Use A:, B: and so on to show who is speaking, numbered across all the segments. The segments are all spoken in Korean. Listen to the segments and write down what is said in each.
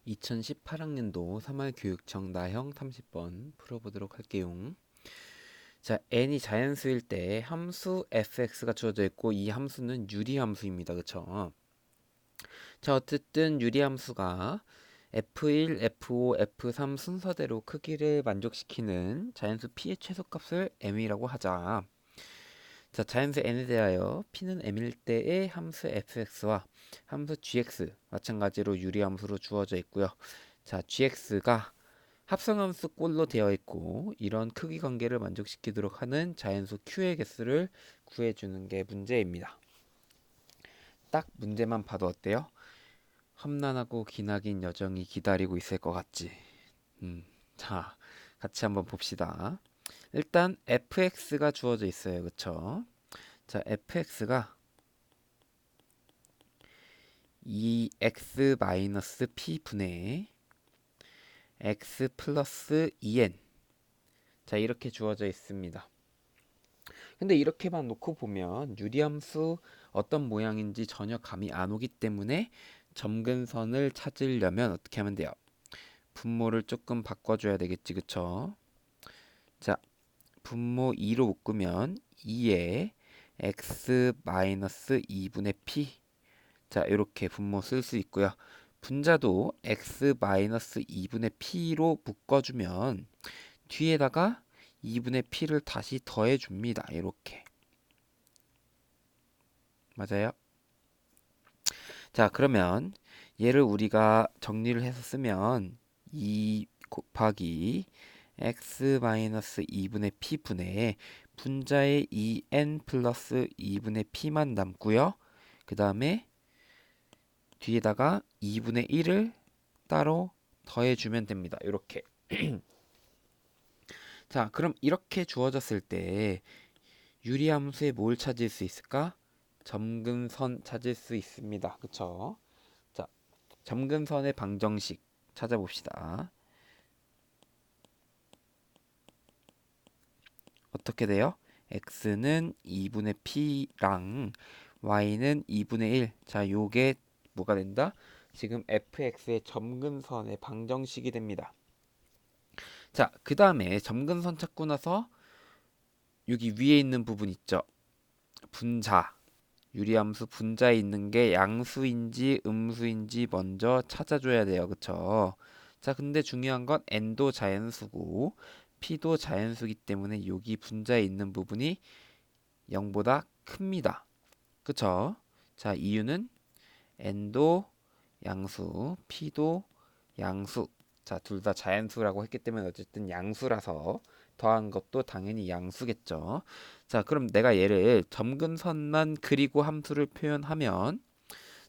A: 2018학년도 3월 교육청 나형 30번 풀어보도록 할게요. 자, n이 자연수일 때 함수 fx가 주어져 있고 이 함수는 유리함수입니다. 그쵸? 자, 어쨌든 유리함수가 f1, f5, f3 순서대로 크기를 만족시키는 자연수 p의 최소값을 m이라고 하자. 자, 자연수 n에 대하여 p는 m일 때의 함수 fx와 함수 gx 마찬가지로 유리함수로 주어져 있고요. 자, gx가 합성함수 꼴로 되어 있고 이런 크기 관계를 만족시키도록 하는 자연수 q의 개수를 구해주는 게 문제입니다. 딱 문제만 봐도 어때요? 험난하고 기나긴 여정이 기다리고 있을 것 같지? 자, 같이 한번 봅시다. 일단 fx가 주어져 있어요. 그쵸? 자, fx가 2x-p 분의 x 플러스 2n. 자, 이렇게 주어져 있습니다. 근데 이렇게만 놓고 보면 유리함수 어떤 모양인지 전혀 감이 안 오기 때문에 점근선을 찾으려면 어떻게 하면 돼요? 분모를 조금 바꿔줘야 되겠지, 그쵸? 자, 분모 2로 묶으면 2에 x 마이너스 2분의 p. 자, 이렇게 분모 쓸 수 있고요. 분자도 x 마이너스 2분의 p로 묶어주면 뒤에다가 2분의 p를 다시 더해줍니다. 이렇게. 맞아요? 자, 그러면 얘를 우리가 정리를 해서 쓰면 2 곱하기 x-2분의 p분의 분자의 2n 플러스 2분의 p만 남고요. 그 다음에 뒤에다가 2분의 1을 따로 더해주면 됩니다. 이렇게. 자, 그럼 이렇게 주어졌을 때 유리함수에 뭘 찾을 수 있을까? 점근선 찾을 수 있습니다. 그쵸? 자, 점근선의 방정식 찾아봅시다. 어떻게 돼요? x는 2분의 p랑 y는 2분의 1. 자, 요게 뭐가 된다? 지금 fx의 점근선의 방정식이 됩니다. 자, 그 다음에 점근선 찾고 나서 여기 위에 있는 부분 있죠? 분자. 유리함수 분자에 있는 게 양수인지 음수인지 먼저 찾아줘야 돼요. 그쵸? 자, 근데 중요한 건 n도 자연수고 p도 자연수기 때문에 여기 분자에 있는 부분이 0보다 큽니다. 그쵸? 자, 이유는 n도 양수, p도 양수. 자, 둘 다 자연수라고 했기 때문에 어쨌든 양수라서 더한 것도 당연히 양수겠죠. 자, 그럼 내가 얘를 점근선만 그리고 함수를 표현하면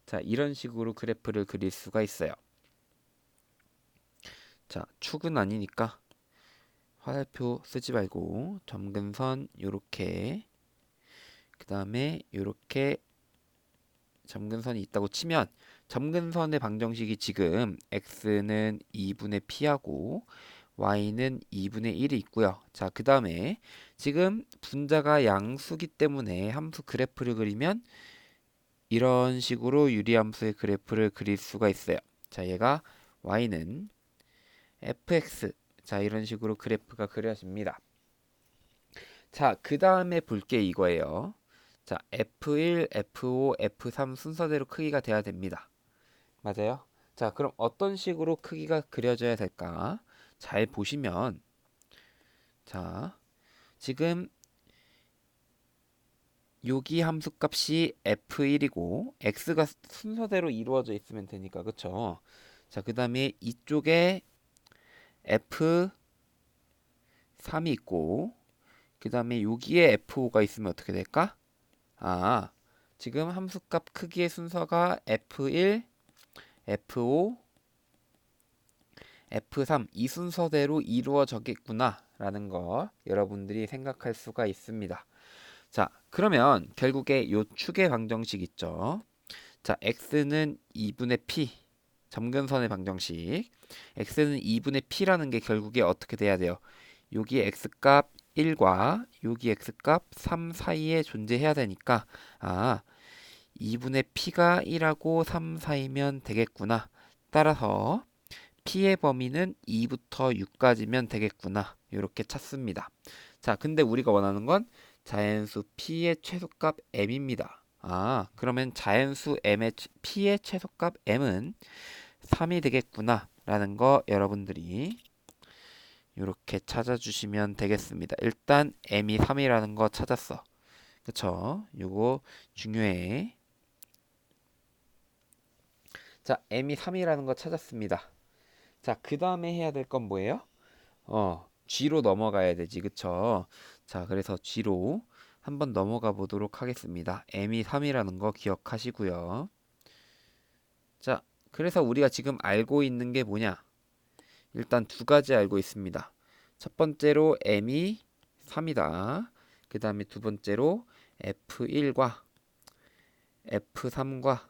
A: 자, 이런 식으로 그래프를 그릴 수가 있어요. 자, 축은 아니니까 화살표 쓰지 말고 점근선 요렇게 그 다음에 요렇게 점근선이 있다고 치면 점근선의 방정식이 지금 x는 2분의 p하고 y는 2분의 1이 있고요. 자, 그 다음에 지금 분자가 양수기 때문에 함수 그래프를 그리면 이런 식으로 유리함수의 그래프를 그릴 수가 있어요. 자, 얘가 y는 fx. 자, 이런 식으로 그래프가 그려집니다. 자, 그 다음에 볼 게 이거예요. 자, F1, F5, F3 순서대로 크기가 돼야 됩니다. 맞아요? 자, 그럼 어떤 식으로 크기가 그려져야 될까? 잘 보시면, 자, 지금 여기 함수값이 F1이고, X가 순서대로 이루어져 있으면 되니까, 그쵸? 자, 그 다음에 이쪽에 F3이 있고, 그 다음에 여기에 F5가 있으면 어떻게 될까? 아, 지금 함수값 크기의 순서가 F1, F5, F3 이 순서대로 이루어졌겠구나 라는 거 여러분들이 생각할 수가 있습니다. 자, 그러면 결국에 요 축의 방정식 있죠. 자, x는 2분의 p 점근선의 방정식. x는 2분의 p라는 게 결국에 어떻게 돼야 돼요? 여기 x값 1과 여기 x값 3 사이에 존재해야 되니까 2분의 p가 1하고 3 사이면 되겠구나. 따라서 P의 범위는 2부터 6까지면 되겠구나. 이렇게 찾습니다. 자, 근데 우리가 원하는 건 자연수 P의 최소값 M입니다. 그러면 자연수 P의 최소값 M은 3이 되겠구나 라는 거 여러분들이 이렇게 찾아주시면 되겠습니다. 일단 M이 3이라는 거 찾았어. 그쵸? 요거 중요해. 자, M이 3이라는 거 찾았습니다. 자, 그 다음에 해야 될 건 뭐예요? G로 넘어가야 되지. 그쵸? 자, 그래서 G로 한번 넘어가 보도록 하겠습니다. M이 3이라는 거 기억하시고요. 자, 그래서 우리가 지금 알고 있는 게 뭐냐? 일단 두 가지 알고 있습니다. 첫 번째로 M이 3이다. 그 다음에 두 번째로 F1과 F3과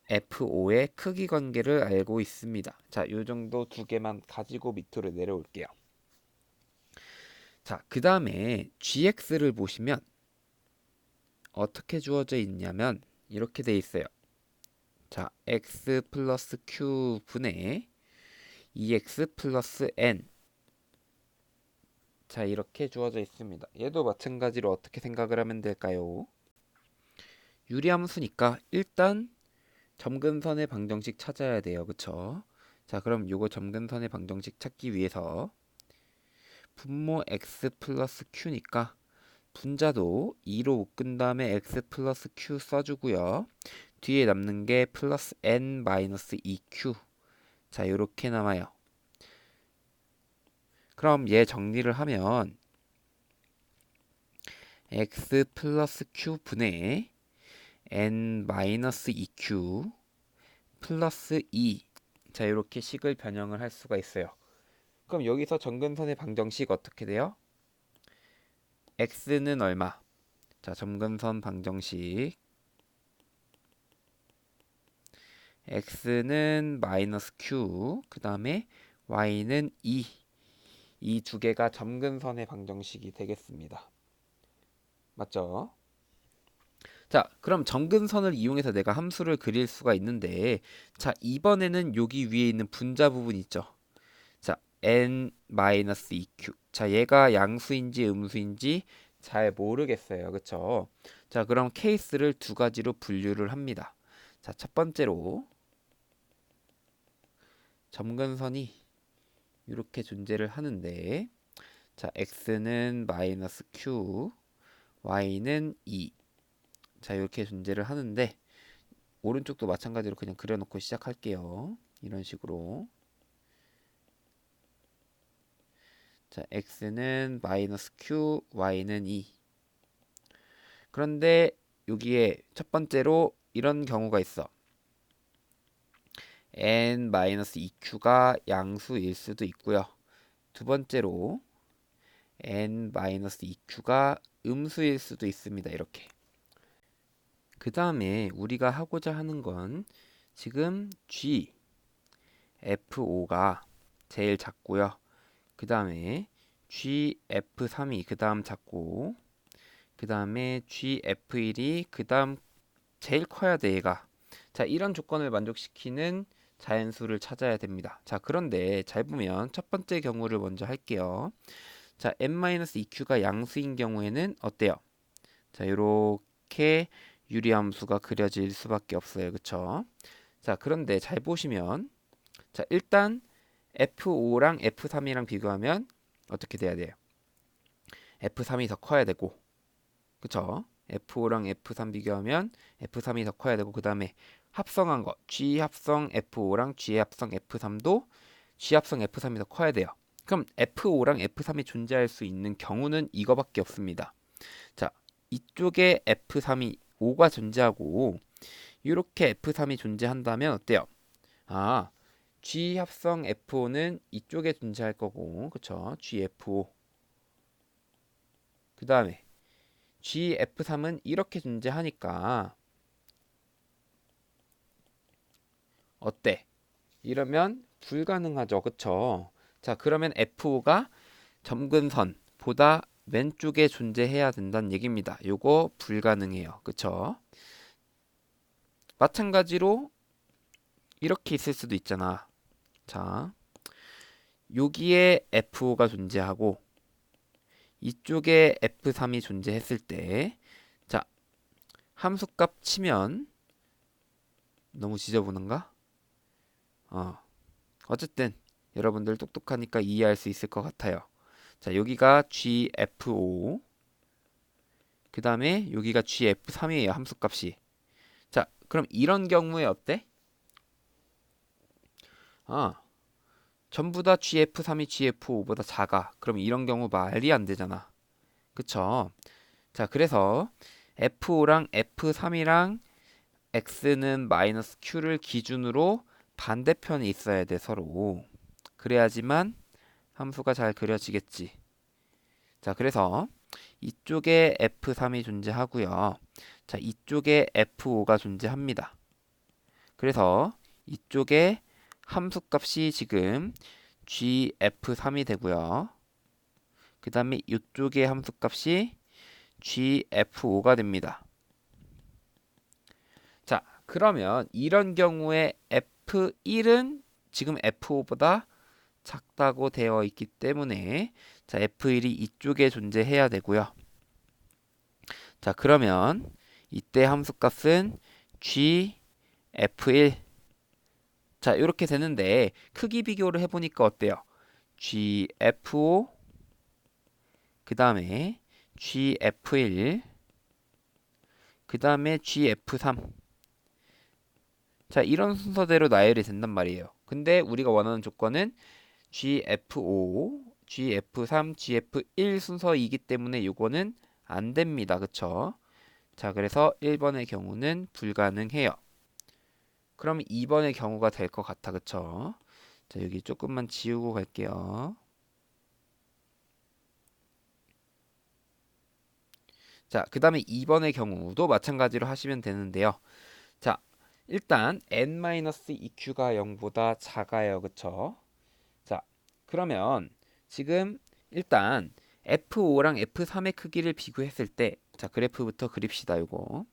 A: F5의 크기 관계를 알고 있습니다. 자, 요 정도 두 개만 가지고 밑으로 내려올게요. 자, 그 다음에 GX를 보시면 어떻게 주어져 있냐면 이렇게 돼 있어요. 자, X 플러스 Q 분의 EX 플러스 N. 자, 이렇게 주어져 있습니다. 얘도 마찬가지로 어떻게 생각을 하면 될까요? 유리함수니까 일단 점근선의 방정식 찾아야 돼요. 그쵸? 자, 그럼 요거 점근선의 방정식 찾기 위해서 분모 x 플러스 q니까 분자도 2로 묶은 다음에 x 플러스 q 써주고요. 뒤에 남는 게 플러스 n 마이너스 2q. 자, 요렇게 남아요. 그럼 얘 정리를 하면 x 플러스 q 분의 n 마이너스 2q 플러스 2. 자, 이렇게 식을 변형을 할 수가 있어요. 그럼 여기서 점근선의 방정식 어떻게 돼요? x는 얼마? 자, 점근선 방정식 x는 마이너스 q, 그 다음에 y는 2. 이 두 개가 점근선의 방정식이 되겠습니다. 맞죠? 자, 그럼 점근선을 이용해서 내가 함수를 그릴 수가 있는데, 자, 이번에는 여기 위에 있는 분자 부분 있죠? 자, n-2q. 자, 얘가 양수인지 음수인지 잘 모르겠어요. 그쵸? 자, 그럼 케이스를 두 가지로 분류를 합니다. 자, 첫 번째로 점근선이 이렇게 존재를 하는데, 자, x는 마이너스 q, y는 2. 자, 이렇게 존재를 하는데, 오른쪽도 마찬가지로 그냥 그려놓고 시작할게요. 이런 식으로. 자, x는 마이너스 q, y는 2. 그런데 여기에 첫 번째로 이런 경우가 있어. n-2q가 양수일 수도 있고요. 두 번째로 n-2q가 음수일 수도 있습니다. 이렇게. 그 다음에 우리가 하고자 하는 건 지금 G, F5가 제일 작고요. 그 다음에 GF3이 그 다음 작고, 그 다음에 GF1이 그 다음 제일 커야 돼, 얘가. 자, 이런 조건을 만족시키는 자연수를 찾아야 됩니다. 자, 그런데 잘 보면 첫 번째 경우를 먼저 할게요. 자, n-2q가 양수인 경우에는 어때요? 자, 이렇게 유리함수가 그려질 수밖에 없어요. 그쵸? 자, 그런데 잘 보시면, 자, 일단 F5랑 F3이랑 비교하면 어떻게 돼야 돼요? F3이 더 커야 되고, 그쵸? F5랑 F3 비교하면 F3이 더 커야 되고, 그 다음에 합성한 거 G 합성 F5랑 G 합성 F3도 G 합성 F3이 더 커야 돼요. 그럼 F5랑 F3이 존재할 수 있는 경우는 이거밖에 없습니다. 자, 이쪽에 F3이 5가 존재하고 이렇게 F3이 존재한다면 어때요? G 합성 F5는 이쪽에 존재할 거고, 그쵸? GF5. 그 다음에 GF3은 이렇게 존재하니까 어때? 이러면 불가능하죠. 그쵸? 자, 그러면 F5가 점근선보다 왼쪽에 존재해야 된다는 얘기입니다. 요거 불가능해요. 그쵸? 마찬가지로 이렇게 있을 수도 있잖아. 자, 여기에 F5가 존재하고 이쪽에 F3이 존재했을 때, 자, 함수값 치면 너무 지저분한가? 어쨌든 여러분들 똑똑하니까 이해할 수 있을 것 같아요. 자, 여기가 GF5, 그 다음에 여기가 GF3이에요, 함수값이. 자, 그럼 이런 경우에 어때? 전부 다 GF3이 GF5보다 작아. 그럼 이런 경우 말이 안 되잖아. 그쵸? 자, 그래서 F5랑 F3이랑 X는 마이너스 Q를 기준으로 반대편에 있어야 돼, 서로. 그래야지만 함수가 잘 그려지겠지. 자, 그래서 이쪽에 F3이 존재하고요. 자, 이쪽에 F5가 존재합니다. 그래서 이쪽에 함수값이 지금 GF3이 되고요. 그 다음에 이쪽에 함수값이 GF5가 됩니다. 자, 그러면 이런 경우에 F1은 지금 F5보다 작다고 되어 있기 때문에 자, F1이 이쪽에 존재해야 되고요. 자, 그러면 이때 함수값은 GF1. 자, 이렇게 되는데 크기 비교를 해보니까 어때요? GF5 그 다음에 GF1 그 다음에 GF3. 자, 이런 순서대로 나열이 된단 말이에요. 근데 우리가 원하는 조건은 GF5, GF3, GF1 순서이기 때문에 이거는 안 됩니다. 그쵸? 자, 그래서 1번의 경우는 불가능해요. 그럼 2번의 경우가 될 것 같아. 그쵸? 자, 여기 조금만 지우고 갈게요. 자, 그 다음에 2번의 경우도 마찬가지로 하시면 되는데요. 자, 일단 n-2q가 0보다 작아요. 그쵸? 자, 그러면 지금 일단 F5랑 F3의 크기를 비교했을 때, 자, 그래프부터 그립시다. 요거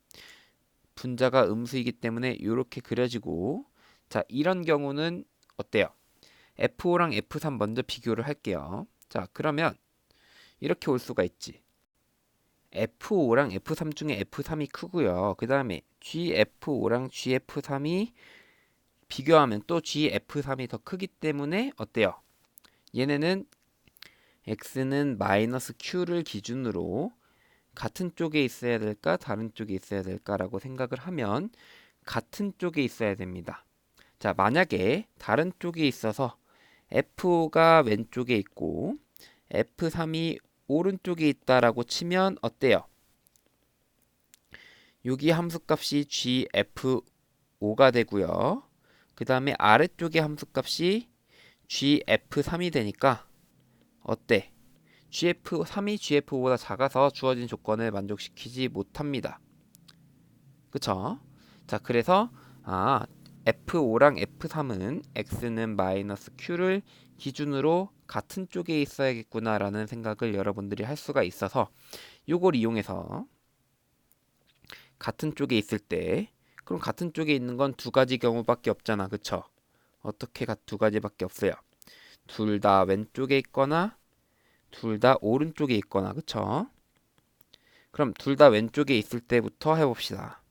A: 분자가 음수이기 때문에 이렇게 그려지고, 자, 이런 경우는 어때요? F5랑 F3 먼저 비교를 할게요. 자, 그러면 이렇게 올 수가 있지. F5랑 F3 중에 F3이 크고요. 그 다음에 GF5랑 GF3이 비교하면 또 GF3이 더 크기 때문에 어때요? 얘네는 X는 마이너스 Q를 기준으로 같은 쪽에 있어야 될까 다른 쪽에 있어야 될까라고 생각을 하면 같은 쪽에 있어야 됩니다. 자, 만약에 다른 쪽에 있어서 F가 왼쪽에 있고 F3이 오른쪽에 있다라고 치면 어때요? 여기 함수값이 GF5가 되고요. 그 다음에 아래쪽의 함수값이 GF3이 되니까 어때? GF3이 GF5보다 작아서 주어진 조건을 만족시키지 못합니다. 그쵸? 자, 그래서 F5랑 F3은 X는 마이너스 Q를 기준으로 같은 쪽에 있어야겠구나 라는 생각을 여러분들이 할 수가 있어서 요걸 이용해서 같은 쪽에 있을 때 그럼 같은 쪽에 있는 건 두 가지 경우밖에 없잖아. 그쵸? 어떻게 두 가지밖에 없어요. 둘 다 왼쪽에 있거나 둘 다 오른쪽에 있거나. 그쵸? 그럼 둘 다 왼쪽에 있을 때부터 해봅시다.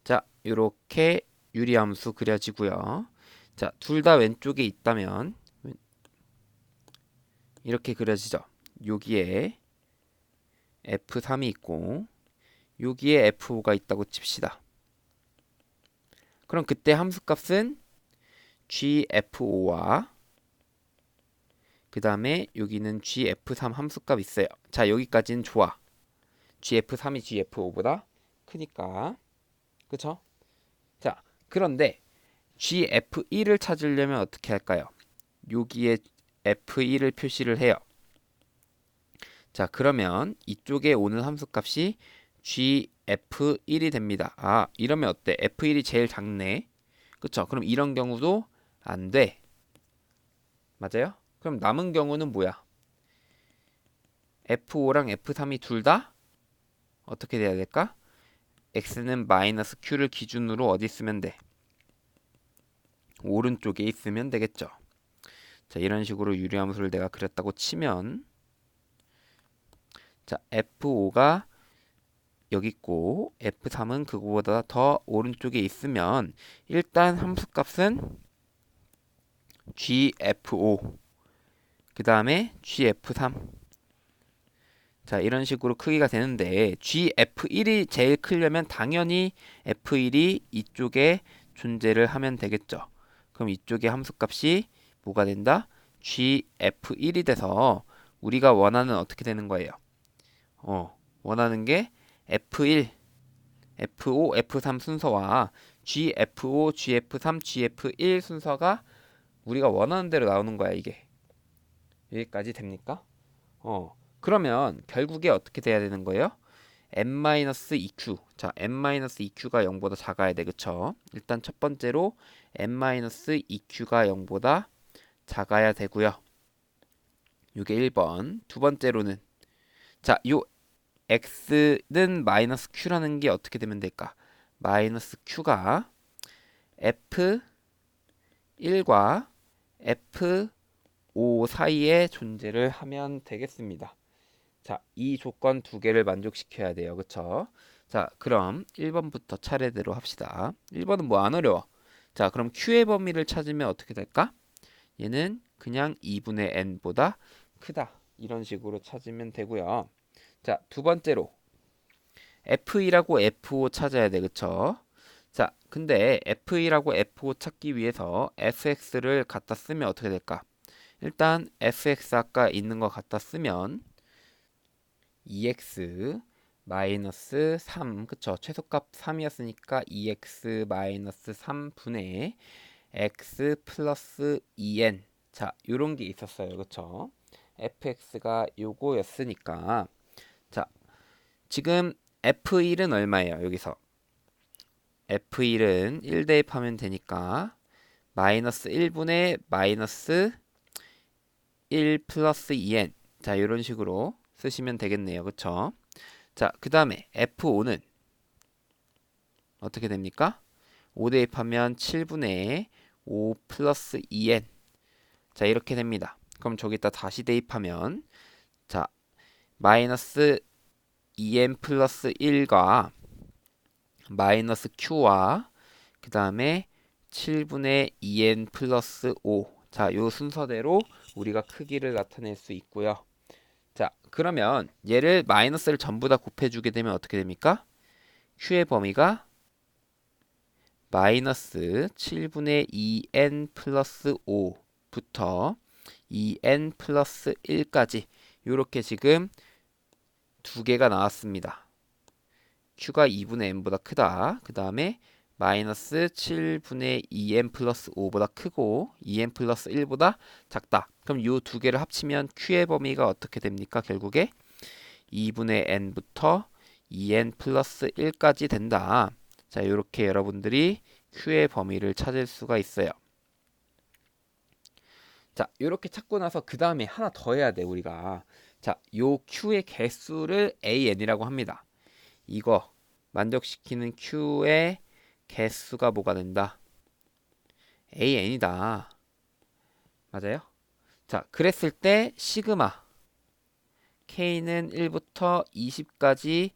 A: 자, 이렇게 유리함수 그려지고요. 자, 둘 다 왼쪽에 있다면 이렇게 그려지죠. 여기에 F3이 있고 여기에 F5가 있다고 칩시다. 그럼 그때 함수값은 GF5와 그 다음에 여기는 GF3 함수값 있어요. 자, 여기까지는 좋아. GF3이 GF5보다 크니까. 그쵸? 자, 그런데 GF1을 찾으려면 어떻게 할까요? 여기에 F1을 표시를 해요. 자, 그러면 이쪽에 오는 함수값이 GF1이 됩니다. 이러면 어때? F1이 제일 작네. 그쵸? 그럼 이런 경우도 안 돼. 맞아요? 그럼 남은 경우는 뭐야? F5랑 F3이 둘 다 어떻게 돼야 될까? X는 마이너스 Q를 기준으로 어디 쓰면 돼? 오른쪽에 있으면 되겠죠. 자, 이런 식으로 유리함수를 내가 그렸다고 치면 자, F5가 여기 있고 F3은 그거보다 더 오른쪽에 있으면 일단 함수값은 GF5 그 다음에 GF3 자, 이런 식으로 크기가 되는데 GF1이 제일 크려면 당연히 F1이 이쪽에 존재를 하면 되겠죠. 그럼 이쪽에 함수값이 뭐가 된다? GF1이 돼서 우리가 원하는 어떻게 되는 거예요? 원하는 게 F1, F5, F3 순서와 GF5, GF3, GF1 순서가 우리가 원하는 대로 나오는 거야, 이게. 여기까지 됩니까? 그러면 결국에 어떻게 돼야 되는 거예요? n-2q. 자, n-2q가 0보다 작아야 돼. 그쵸? 일단 첫 번째로 n-2q가 0보다 작아야 되고요. 이게 1번. 두 번째로는 자, 요 x는 마이너스 q라는 게 어떻게 되면 될까? 마이너스 q가 f1과 f5 사이에 존재를 하면 되겠습니다. 자, 이 조건 두 개를 만족시켜야 돼요. 그쵸? 자, 그럼 1번부터 차례대로 합시다. 1번은 뭐 안 어려워. 자, 그럼 q의 범위를 찾으면 어떻게 될까? 얘는 그냥 2분의 n보다 크다. 이런 식으로 찾으면 되고요. 자, 두 번째로 f1하고 f5 찾아야 돼. 그쵸? 자, 근데 f1하고 f5 찾기 위해서 fx를 갖다 쓰면 어떻게 될까? 일단 fx 아까 있는 거 갖다 쓰면 2x 마이너스 3 그쵸? 최소값 3이었으니까 2x 마이너스 3분의 x 플러스 2n 자 요런 게 있었어요. 그쵸? fx가 요거였으니까 자 지금 f1은 얼마예요? 여기서 f1은 1 대입하면 되니까 마이너스 1분의 마이너스 1 플러스 2n 자 요런 식으로 쓰시면 되겠네요. 그쵸? 자, 그 다음에 F5는 어떻게 됩니까? 5 대입하면 7분의 5 플러스 2n 자, 이렇게 됩니다. 그럼 저기다 다시 대입하면 자, 마이너스 2n 플러스 1과 마이너스 q와 그 다음에 7분의 2n 플러스 5 자, 요 순서대로 우리가 크기를 나타낼 수 있고요. 자, 그러면 얘를 마이너스를 전부 다 곱해주게 되면 어떻게 됩니까? q의 범위가 마이너스 7분의 2n 플러스 5부터 2n 플러스 1까지 이렇게 지금 두 개가 나왔습니다. q가 2분의 n보다 크다. 그 다음에 마이너스 7분의 2n 플러스 5보다 크고 2n 플러스 1보다 작다. 그럼 이 두 개를 합치면 q의 범위가 어떻게 됩니까? 결국에 2분의 n부터 2n 플러스 1까지 된다. 자, 이렇게 여러분들이 q의 범위를 찾을 수가 있어요. 자, 이렇게 찾고 나서 그 다음에 하나 더 해야 돼, 우리가. 자, 요 q의 개수를 an이라고 합니다. 이거 만족시키는 q의 개수가 뭐가 된다? an이다. 맞아요? 자, 그랬을 때 시그마 k는 1부터 20까지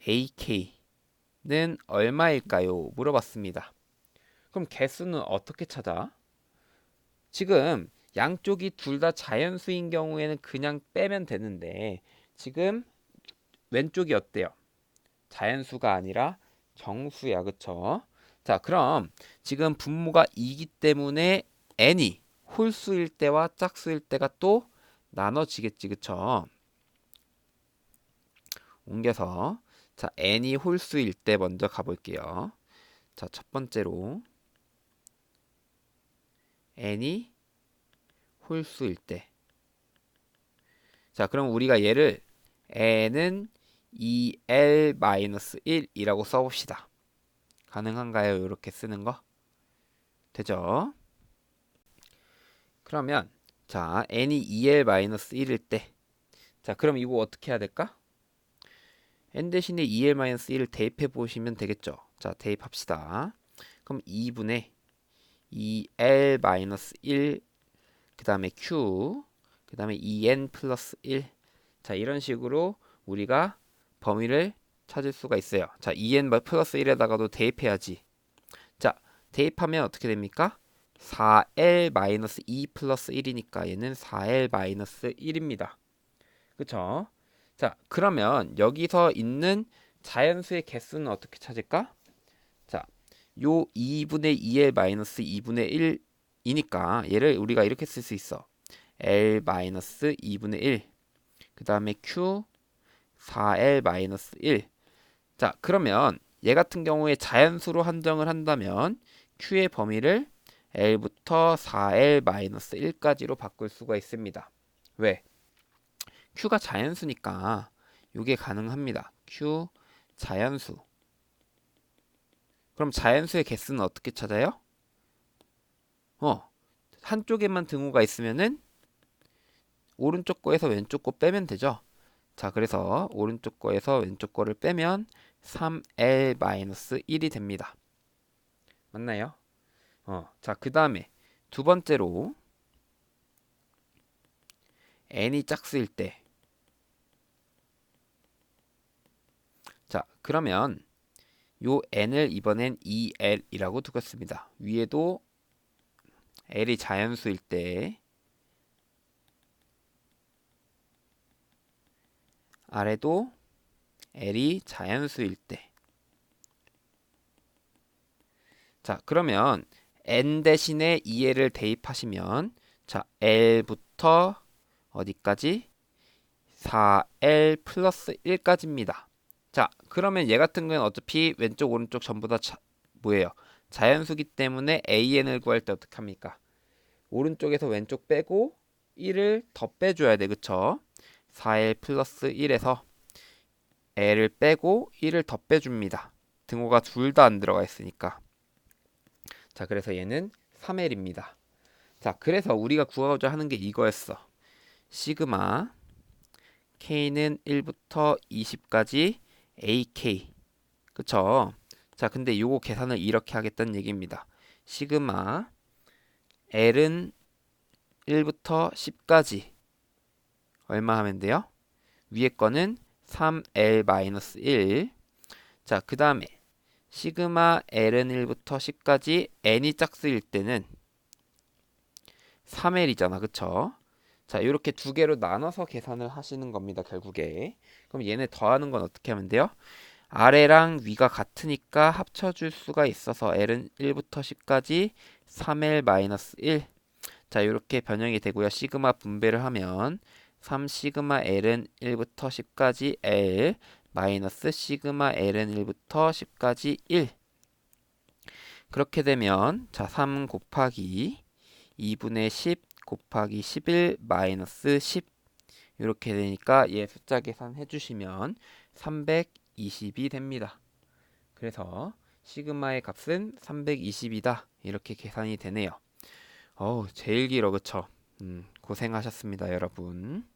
A: ak는 얼마일까요? 물어봤습니다. 그럼 개수는 어떻게 찾아? 지금 양쪽이 둘 다 자연수인 경우에는 그냥 빼면 되는데 지금 왼쪽이 어때요? 자연수가 아니라 정수야. 그쵸? 자, 그럼 지금 분모가 2기 때문에 n이 홀수일 때와 짝수일 때가 또 나눠지겠지. 그쵸? 옮겨서 자, n이 홀수일 때 먼저 가볼게요. 자, 첫 번째로 n이 홀수일 때. 자, 그럼 우리가 얘를 n은 2l-1이라고 써봅시다. 가능한가요? 이렇게 쓰는 거? 되죠? 그러면 자, n이 2l-1일 때. 자, 그럼 이거 어떻게 해야 될까? n 대신에 2l-1을 대입해 보시면 되겠죠. 자, 대입합시다. 그럼 2분의 2L-1, 그 다음에 Q, 그 다음에 2N 플러스 1. 자, 이런 식으로 우리가 범위를 찾을 수가 있어요. 자, 2N 플러스 1에다가도 대입해야지. 자, 대입하면 어떻게 됩니까? 4L-2 플러스 1이니까 얘는 4L-1입니다. 그쵸? 자, 그러면 여기서 있는 자연수의 개수는 어떻게 찾을까? 자, 요 2분의 2L 마이너스 2분의 1이니까 얘를 우리가 이렇게 쓸 수 있어. L 마이너스 2분의 1. 그 다음에 Q 4L 마이너스 1. 자, 그러면 얘 같은 경우에 자연수로 한정을 한다면 Q의 범위를 L부터 4L 마이너스 1까지로 바꿀 수가 있습니다. 왜? Q가 자연수니까 이게 가능합니다. Q 자연수. 그럼 자연수의 개수는 어떻게 찾아요? 한쪽에만 등호가 있으면은 오른쪽 거에서 왼쪽 거 빼면 되죠. 자, 그래서 오른쪽 거에서 왼쪽 거를 빼면 3L-1이 됩니다. 맞나요? 자, 그 다음에 두 번째로 n이 짝수일 때. 자, 그러면 요 n을 이번엔 2L이라고 두겠습니다. 위에도 L이 자연수일 때, 아래도 L이 자연수일 때. 자, 그러면 n 대신에 2L을 대입하시면, 자, L부터 어디까지? 4L 플러스 1까지입니다. 자, 그러면 얘 같은 경우는 어차피 왼쪽 오른쪽 전부 다 뭐예요? 자연수기 때문에 AN을 구할 때 어떻게 합니까? 오른쪽에서 왼쪽 빼고 1을 더 빼줘야 돼. 그쵸? 4L 플러스 1에서 L을 빼고 1을 더 빼줍니다. 등호가 둘 다 안 들어가 있으니까. 자, 그래서 얘는 3L입니다. 자, 그래서 우리가 구하고자 하는 게 이거였어. 시그마 K는 1부터 20까지 AK. 그쵸? 자, 근데 요거 계산을 이렇게 하겠다는 얘기입니다. 시그마 L은 1부터 10까지 얼마 하면 돼요? 위에 거는 3L-1. 자, 그 다음에 시그마 L은 1부터 10까지 n이 짝수일 때는 3L이잖아. 그쵸? 자, 이렇게 두 개로 나눠서 계산을 하시는 겁니다. 결국에. 그럼 얘네 더하는 건 어떻게 하면 돼요? 아래랑 위가 같으니까 합쳐줄 수가 있어서 L은 1부터 10까지 3L-1. 자, 이렇게 변형이 되고요. 시그마 분배를 하면 3 시그마 L은 1부터 10까지 L 마이너스 시그마 L은 1부터 10까지 1. 그렇게 되면 자, 3 곱하기 2분의 10 곱하기 11 마이너스 10. 이렇게 되니까 얘 숫자 계산해 주시면 320이 됩니다. 그래서 시그마의 값은 320이다. 이렇게 계산이 되네요. 제일 길어. 그쵸? 고생하셨습니다, 여러분.